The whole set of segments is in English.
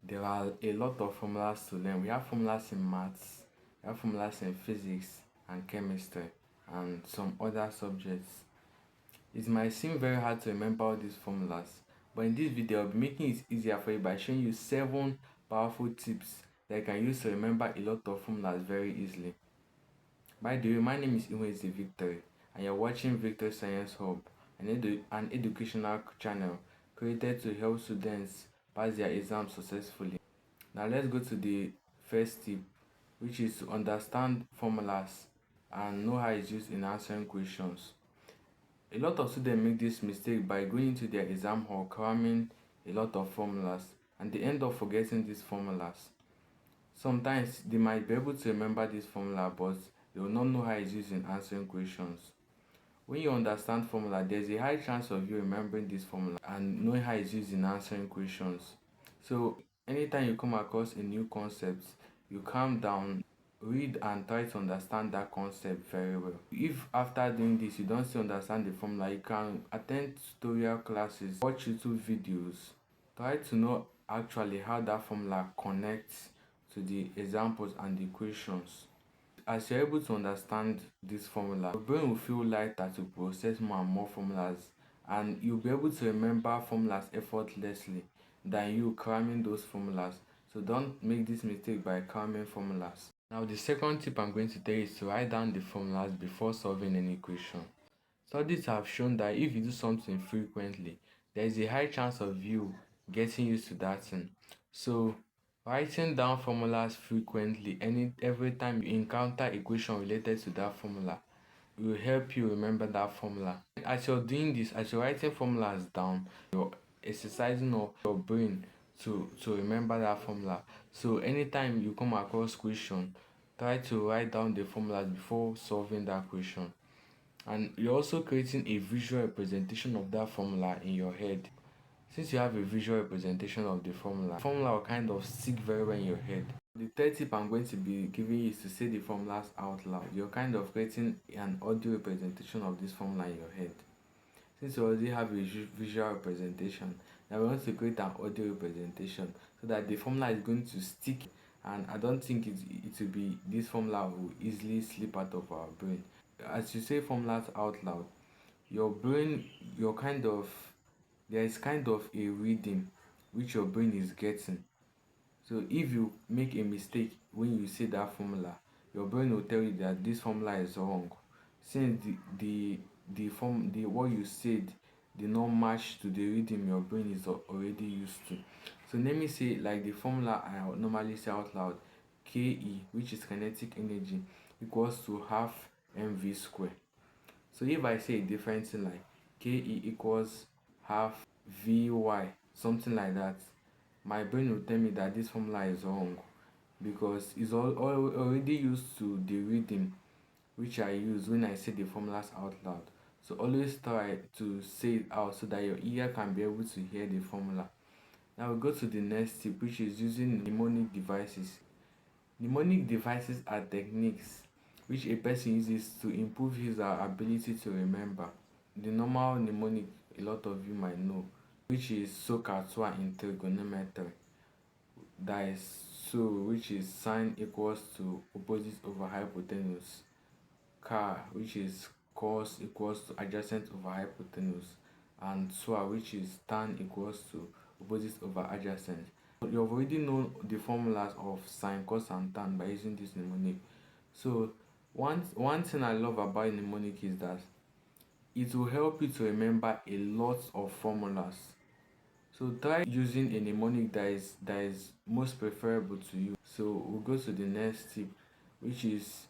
There are a lot of formulas to learn. We have formulas in maths, we have formulas in physics and chemistry, and some other subjects. It might seem very hard to remember all these formulas, but in this video I'll be making it easier for you by showing you 7 powerful tips that you can use to remember a lot of formulas very easily. By the way, my name is Iwezi Victory, and you're watching Victory Science Hub, an educational channel created to help students pass their exams successfully. Now let's go to the first tip, which is to understand formulas and know how it's used in answering questions. A lot of students make this mistake by going into their exam hall cramming a lot of formulas, and they end up forgetting these formulas. Sometimes they might be able to remember this formula, but they will not know how it's used in answering questions. When you understand formula, there's a high chance of you remembering this formula and knowing how it's used in answering questions. So anytime you come across a new concept, you calm down, read and try to understand that concept very well. If after doing this you don't still understand the formula, you can attend tutorial classes, watch YouTube videos, try to know actually how that formula connects to the examples and the equations. As you're able to understand this formula, your brain will feel lighter to process more and more formulas, and you'll be able to remember formulas effortlessly than you cramming those formulas. So don't make this mistake by cramming formulas. Now the second tip I'm going to tell you is to write down the formulas before solving any equation. Studies have shown that if you do something frequently, there is a high chance of you getting used to that thing. So writing down formulas frequently every time you encounter equation related to that formula will help you remember that formula. As you're doing this, as you're writing formulas down, you're exercising your brain to remember that formula. So anytime you come across question, try to write down the formulas before solving that question. And you're also creating a visual representation of that formula in your head. Since you have a visual representation of the formula will kind of stick very well in your head. The third tip I'm going to be giving you is to say the formulas out loud. You're kind of creating an audio representation of this formula in your head. Since you already have a visual representation, now we want to create an audio representation so that the formula is going to stick, and I don't think it will be this formula will easily slip out of our brain. As you say formulas out loud, your brain, your kind of there is kind of a reading which your brain is getting. So if you make a mistake when you say that formula, your brain will tell you that this formula is wrong, since the what you said did not match to the rhythm your brain is already used to. So let me say like the formula I would normally say out loud: Ke, which is kinetic energy, equals to half mv square. So if I say a different thing like Ke equals half Vy, something like that, my brain will tell me that this formula is wrong because it's already used to the rhythm which I use when I say the formulas out loud. So always try to say it out so that your ear can be able to hear the formula. Now we go to the next tip, which is using mnemonic devices. Mnemonic devices are techniques which a person uses to improve his or her ability to remember. The normal mnemonic a lot of you might know, which is SOHCAHTOA in trigonometry. That is so, which is sine equals to opposite over hypotenuse. Ka, which is cos equals to adjacent over hypotenuse, and SOA, which is tan equals to opposite over adjacent. You've already known the formulas of sine, cos, and tan by using this mnemonic. So one thing I love about mnemonic is that it will help you to remember a lot of formulas. So try using a mnemonic that is most preferable to you. So we'll go to the next tip, which is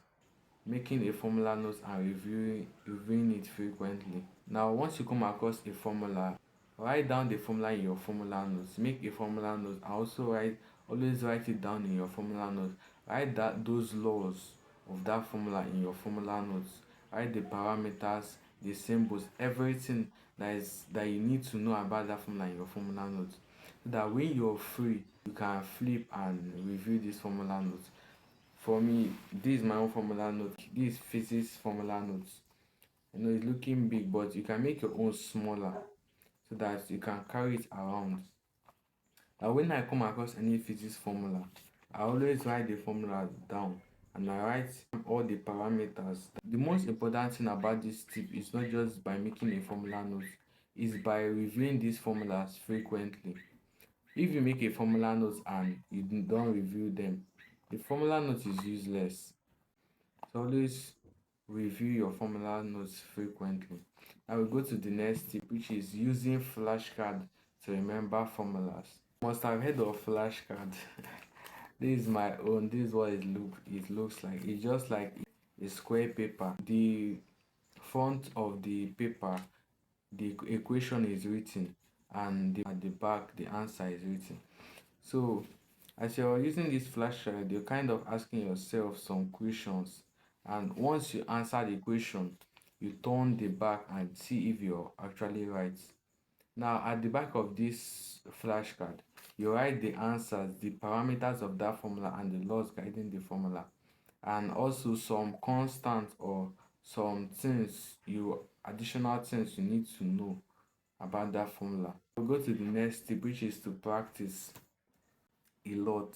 making a formula note and reviewing it frequently. Now once you come across a formula, write down the formula in your formula notes. Make a formula note and also always write it down in your formula notes. Write those laws of that formula in your formula notes. Write the parameters, the symbols, everything that you need to know about that formula in your formula notes, so that when you're free you can flip and review this formula notes. For me, this is my own formula note. This is physics formula notes. I know it's looking big, but you can make your own smaller so that you can carry it around. And when I come across any physics formula, I always write the formula down and I write all the parameters. The most important thing about this tip is not just by making a formula note, is by reviewing these formulas frequently. If you make a formula note and you don't review them, the formula note is useless. So always review your formula notes frequently. Now we go to the next tip, which is using flashcard to remember formulas. You must have heard of flashcard. This is my own. This is what it looks like. It's just like a square paper. The front of the paper, the equation is written, and at the back the answer is written. So as you're using this flashcard, you're kind of asking yourself some questions, and once you answer the question, you turn the back and see if you're actually right. Now at the back of this flashcard, you write the answers, the parameters of that formula, and the laws guiding the formula, and also some constant or some things you additional things you need to know about that formula. We'll go to the next tip, which is to practice a lot.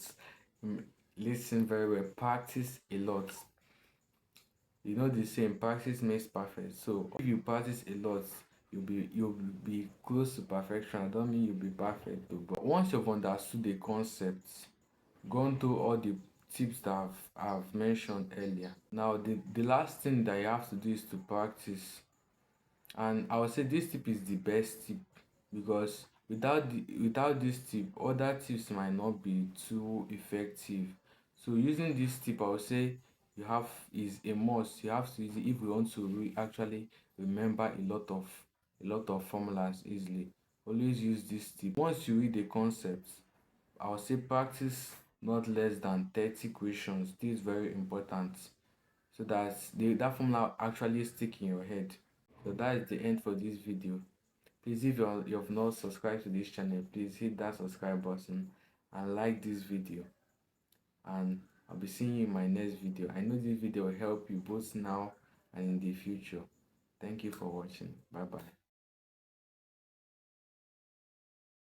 Listen very well. Practice a lot. You know the saying, practice makes perfect. So if you practice a lot, you'll be close to perfection. I don't mean you'll be perfect though, but once you've understood the concepts, gone through all the tips that I've mentioned earlier, now the last thing that you have to do is to practice. And I would say this tip is the best tip, because without this tip, other tips might not be too effective. So using this tip, I would say you have is a must. You have to use it if we want to actually remember a lot of formulas easily. Always use this tip. Once you read the concepts, I would say practice not less than 30 questions. This is very important, so that that formula actually stick in your head. So that is the end for this video. Please, if you have not subscribed to this channel, please hit that subscribe button and like this video, and I'll be seeing you in my next video. I know this video will help you both now and in the future. Thank you for watching. Bye bye.